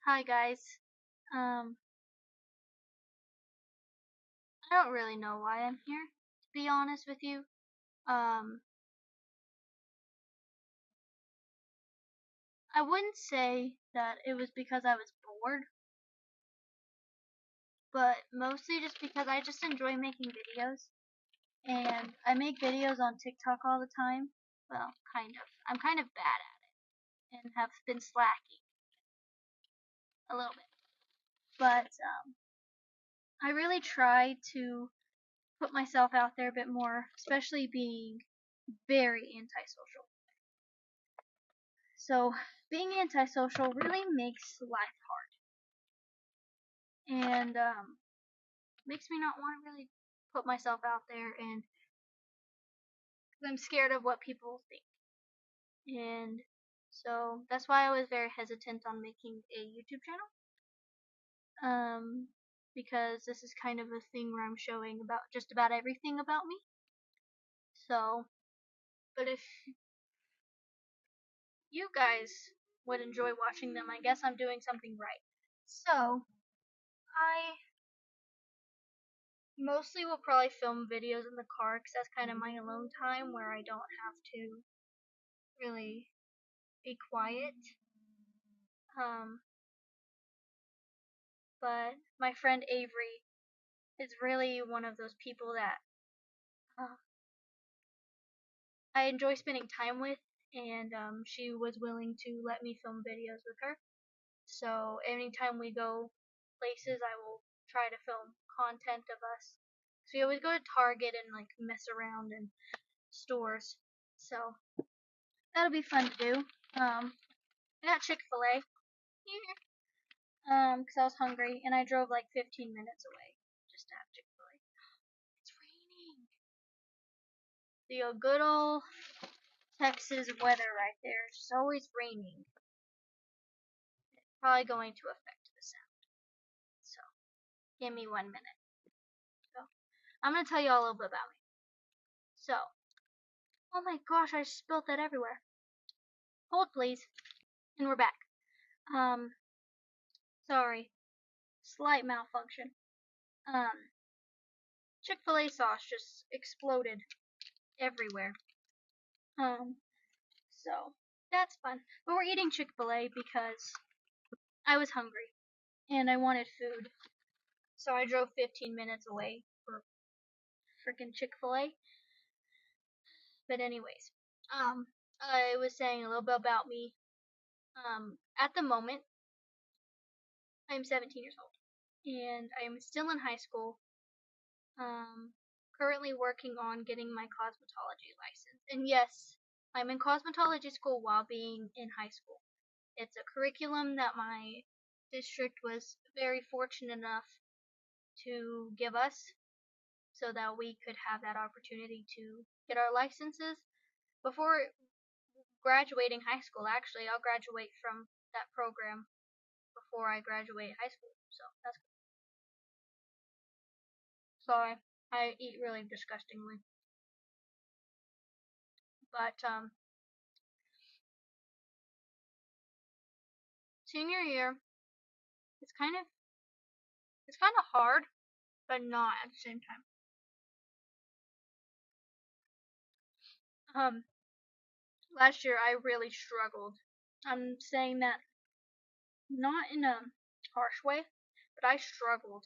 Hi guys. Um, I don't really know why I'm here, to be honest with you. Um, I wouldn't say that it was because I was bored, but mostly just because I just enjoy making videos. And I make videos on TikTok all the time. Well, kind of. I'm kind of bad at it and have been slacking a little bit. But I really try to put myself out there a bit more, especially being very antisocial. So being antisocial really makes life hard, and makes me not want to really put myself out there, and I'm scared of what people think. And so that's why I was very hesitant on making a YouTube channel. Because this is kind of a thing where I'm showing about just about everything about me. So, but if you guys would enjoy watching them, I guess I'm doing something right. So, I mostly will probably film videos in the car because that's kind of my alone time where I don't have to really be quiet. Um, but my friend Avery is really one of those people that uh, I enjoy spending time with, and she was willing to let me film videos with her. So anytime we go places, I will try to film content of us. So we always go to Target and like mess around in stores. So that'll be fun to do. I got Chick-fil-A. Because I was hungry and I drove like 15 minutes away just to have Chick-fil-A. It's raining. The good old Texas weather right there. It's always raining. Probably going to affect the sound. So, give me 1 minute. So, I'm gonna tell you all a little bit about me. So, oh my gosh, I spilled that everywhere. Hold please. And we're back. Um, sorry. Slight malfunction. Um, Chick-fil-A sauce just exploded everywhere. So that's fun. But we're eating Chick-fil-A because I was hungry and I wanted food. So I drove 15 minutes away for freaking Chick-fil-A. But anyways, I was saying a little bit about me. At the moment, I'm 17 years old and I'm still in high school. Um, Currently working on getting my cosmetology license. And yes, I'm in cosmetology school while being in high school. It's a curriculum that my district was very fortunate enough to give us so that we could have that opportunity to get our licenses before graduating high school. Actually, I'll graduate from that program before I graduate high school. So that's good. Sorry, I eat really disgustingly. But senior year, it's kind of it's kind of hard, but not at the same time. Um, Last year I really struggled. I'm saying that not in a harsh way, but I struggled.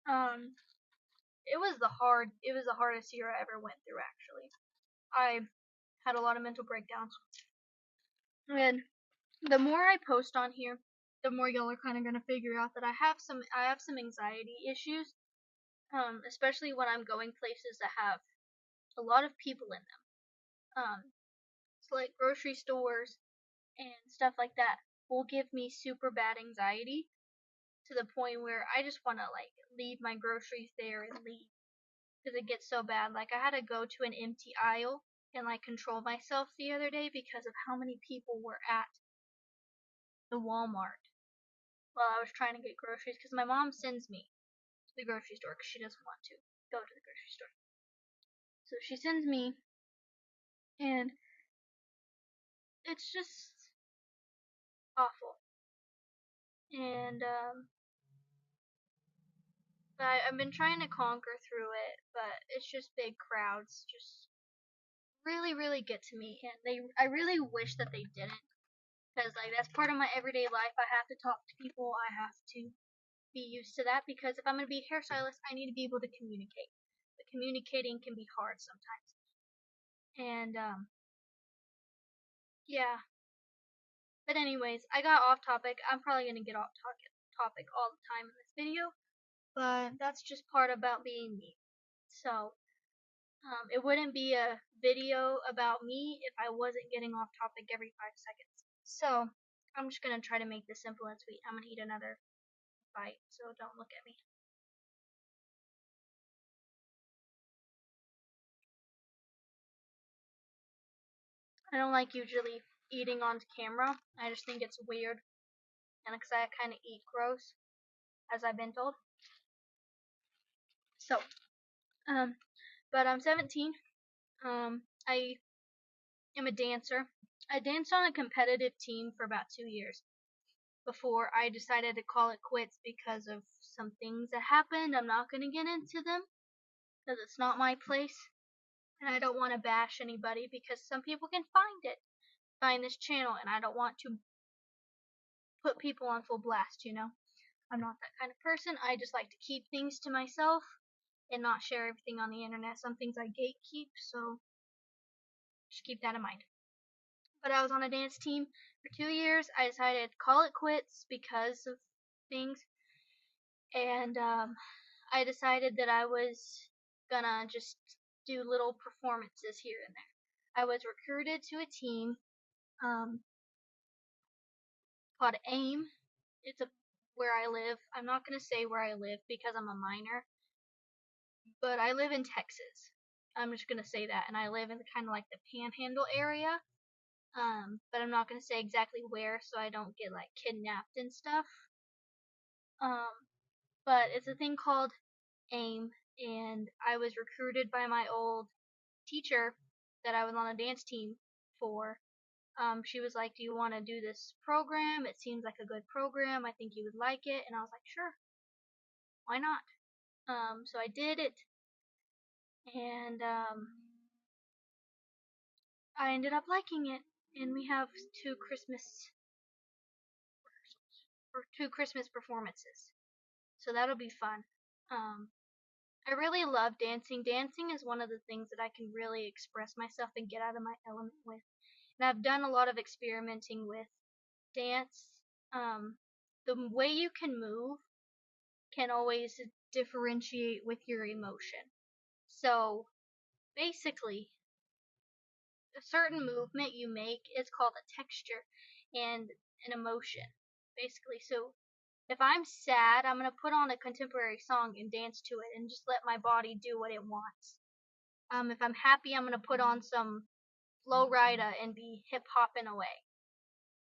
Um, it was the hardest year I ever went through actually. I had a lot of mental breakdowns. And the more I post on here, the more y'all are kind of gonna figure out that I have some anxiety issues. Especially when I'm going places that have a lot of people in them. It's like grocery stores and stuff like that will give me super bad anxiety to the point where I just want to like leave my groceries there and leave because it gets so bad. Like I had to go to an empty aisle and like control myself the other day because of how many people were at the Walmart while I was trying to get groceries because my mom sends me to the grocery store because she doesn't want to go to the grocery store. So she sends me, and it's just awful. and I've been trying to conquer through it, but it's just big crowds just really get to me, and I really wish that they didn't, because like that's part of my everyday life. I have to talk to people. I have to be used to that, because if I'm gonna be a hairstylist, I need to be able to communicate. But communicating can be hard sometimes, and yeah. But anyways, I got off topic. I'm probably gonna get off topic all the time in this video, but that's just part about being me. So it wouldn't be a video about me if I wasn't getting off topic every 5 seconds. So I'm just gonna try to make this simple and sweet. I'm gonna eat another bite, so don't look at me. I don't like usually eating on camera. I just think it's weird, and because I kind of eat gross, as I've been told. So, um, but I'm 17. I am a dancer. I danced on a competitive team for about 2 years before I decided to call it quits because of some things that happened. I'm not gonna get into them because it's not my place, and I don't want to bash anybody because some people can find this channel, and I don't want to put people on full blast, you know. I'm not that kind of person. I just like to keep things to myself and not share everything on the internet. Some things I gatekeep, so just keep that in mind. But I was on a dance team for 2 years. I decided to call it quits because of things, and I decided that I was gonna just do little performances here and there. I was recruited to a team um, called AIM. It's a where I live. I'm not gonna say where I live because I'm a minor, but I live in Texas. I'm just gonna say that, and I live in kind of like the Panhandle area. But I'm not gonna say exactly where, so I don't get like kidnapped and stuff. Um, but it's a thing called AIM, and I was recruited by my old teacher that I was on a dance team for. She was like, "Do you want to do this program? It seems like a good program. I think you would like it." And I was like, "Sure, why not?" So I did it, and I ended up liking it. And we have two Christmas performances, so that'll be fun. Um, I really love dancing. Dancing is one of the things that I can really express myself and get out of my element with. And I've done a lot of experimenting with dance. Um, the way you can move can always differentiate with your emotion. So basically, a certain movement you make is called a texture and an emotion. Basically, so if I'm sad, I'm gonna put on a contemporary song and dance to it and just let my body do what it wants. If I'm happy, I'm gonna put on some Flow Rida and be hip hopping away.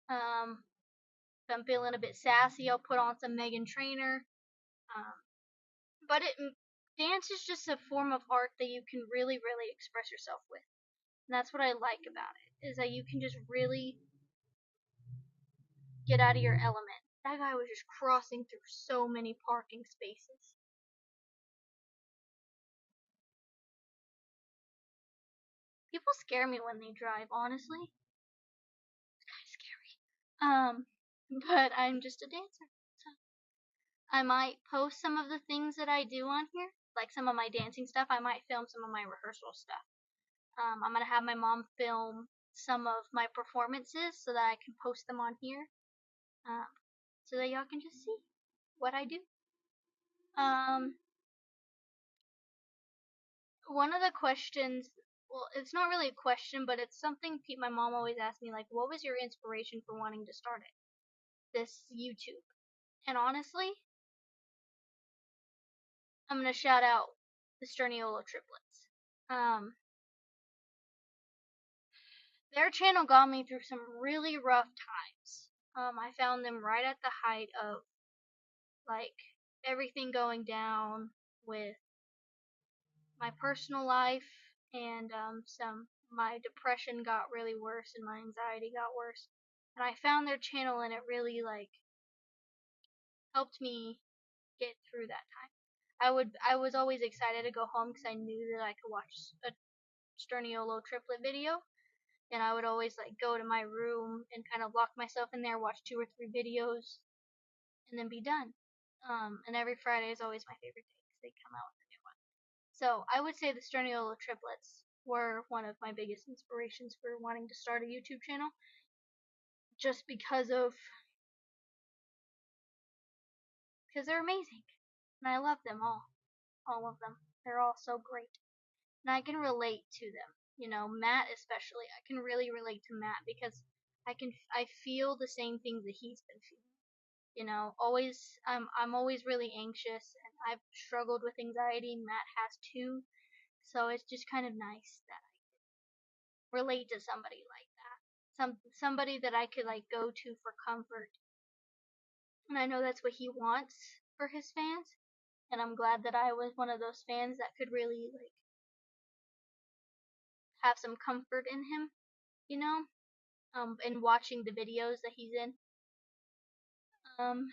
If I'm feeling a bit sassy, I'll put on some Megan Trainor. Um, but dance is just a form of art that you can really express yourself with, and that's what I like about it, is that you can just really get out of your element. That guy was just crossing through so many parking spaces. People scare me when they drive, honestly. It's kind of scary. But I'm just a dancer. So I might post some of the things that I do on here, like some of my dancing stuff. I might film some of my rehearsal stuff. I'm gonna have my mom film some of my performances so that I can post them on here, um, so that y'all can just see what I do. Um, One of the questions, well, it's not really a question, but it's something my mom always asks me, like, what was your inspiration for wanting to start this YouTube? And honestly, I'm gonna shout out the Sturniolo Triplets. Um, their channel got me through some really rough times. I found them right at the height of like everything going down with my personal life, and some my depression got really worse and my anxiety got worse. And I found their channel, and it really like helped me get through that time. I was always excited to go home because I knew that I could watch a Sturniolo Triplet video, and I would always like go to my room and kind of lock myself in there, watch 2 or 3 videos, and then be done. And every Friday is always my favorite day because they come out with a new one. So I would say the Sturniolo Triplets were one of my biggest inspirations for wanting to start a YouTube channel, just because they're amazing, and I love them all of them. They're all so great, and I can relate to them. You know, Matt especially. I can really relate to Matt because I feel the same things that he's been feeling. You know, I'm always really anxious, and I've struggled with anxiety. Matt has too, so it's just kind of nice that I relate to somebody like that. Somebody that I could like go to for comfort, and I know that's what he wants for his fans. And I'm glad that I was one of those fans that could really like have some comfort in him, you know, and watching the videos that he's in. Um,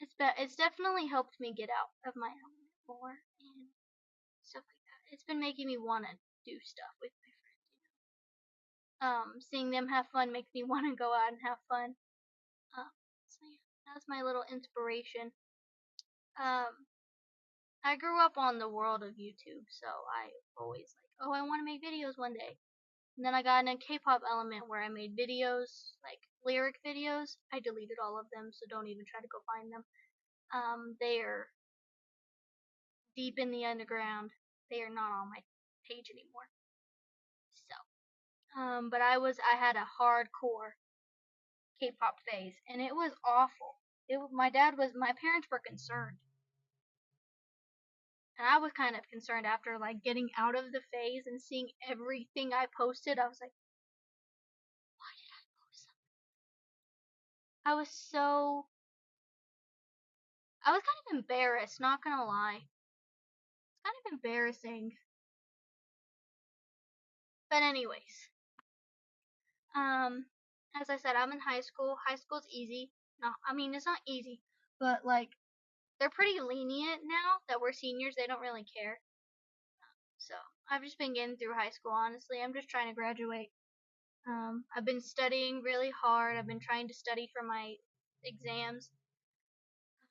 it's definitely helped me get out of my element more and stuff like that. It's been making me want to do stuff with my friends, you know. Seeing them have fun makes me want to go out and have fun. So yeah, that's my little inspiration. Um, I grew up on the world of YouTube, so I always like, oh, I want to make videos one day. And then I got in a K-pop element where I made videos, like lyric videos. I deleted all of them, so don't even try to go find them. They are deep in the underground. They are not on my page anymore. So, but I had a hardcore K-pop phase, and it was awful. My parents were concerned, and I was kind of concerned after like getting out of the phase and seeing everything I posted. I was like, why did I post something? I was kind of embarrassed, not gonna lie. It's kind of embarrassing. But anyways, as I said, I'm in high school. High school's easy. No, I mean it's not easy, but like they're pretty lenient now that we're seniors. They don't really care. So I've just been getting through high school. Honestly, I'm just trying to graduate. I've been studying really hard. I've been trying to study for my exams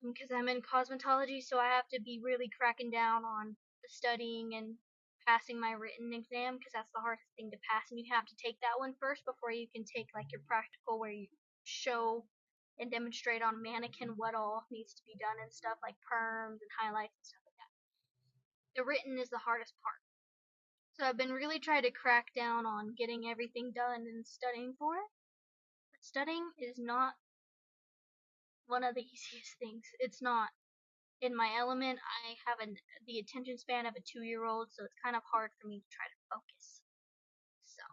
because I'm in cosmetology, so I have to be really cracking down on the studying and passing my written exam because that's the hardest thing to pass, and you have to take that one first before you can take like your practical where you show and demonstrate on mannequin what all needs to be done and stuff like perms and highlights and stuff like that. The written is the hardest part. So I've been really trying to crack down on getting everything done and studying for it. But studying is not one of the easiest things. It's not. In my element, I have the attention span of a 2-year-old, so it's kind of hard for me to try to focus. So,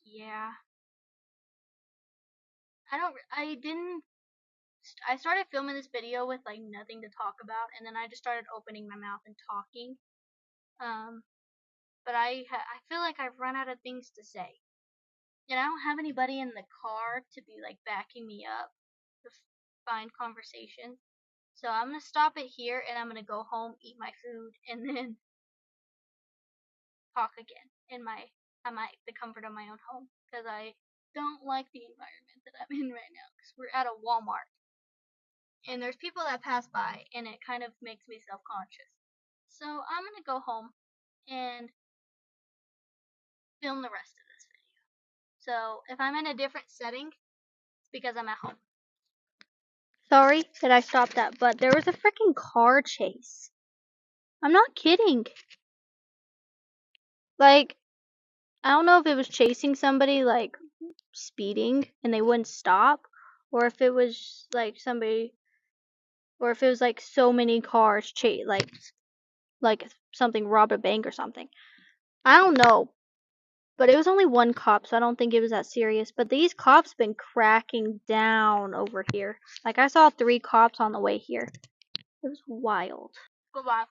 yeah. I started filming this video with like nothing to talk about, and then I just started opening my mouth and talking. But I feel like I've run out of things to say. And I don't have anybody in the car to be like backing me up to find conversation. So I'm gonna stop it here, and I'm gonna go home, eat my food, and then talk again in the comfort of my own home because I don't like the environment that I'm in right now because we're at a Walmart and there's people that pass by and it kind of makes me self-conscious. So I'm gonna go home and film the rest of this video. So if I'm in a different setting, it's because I'm at home. Sorry that I stopped that, but there was a freaking car chase. I'm not kidding. Like, I don't know if it was chasing somebody, like, speeding, and they wouldn't stop, or if it was, like, somebody, or if it was, like, so many cars like something robbed a bank or something. I don't know. But it was only one cop, so I don't think it was that serious. But these cops been cracking down over here. Like, I saw 3 cops on the way here. It was wild. Goodbye.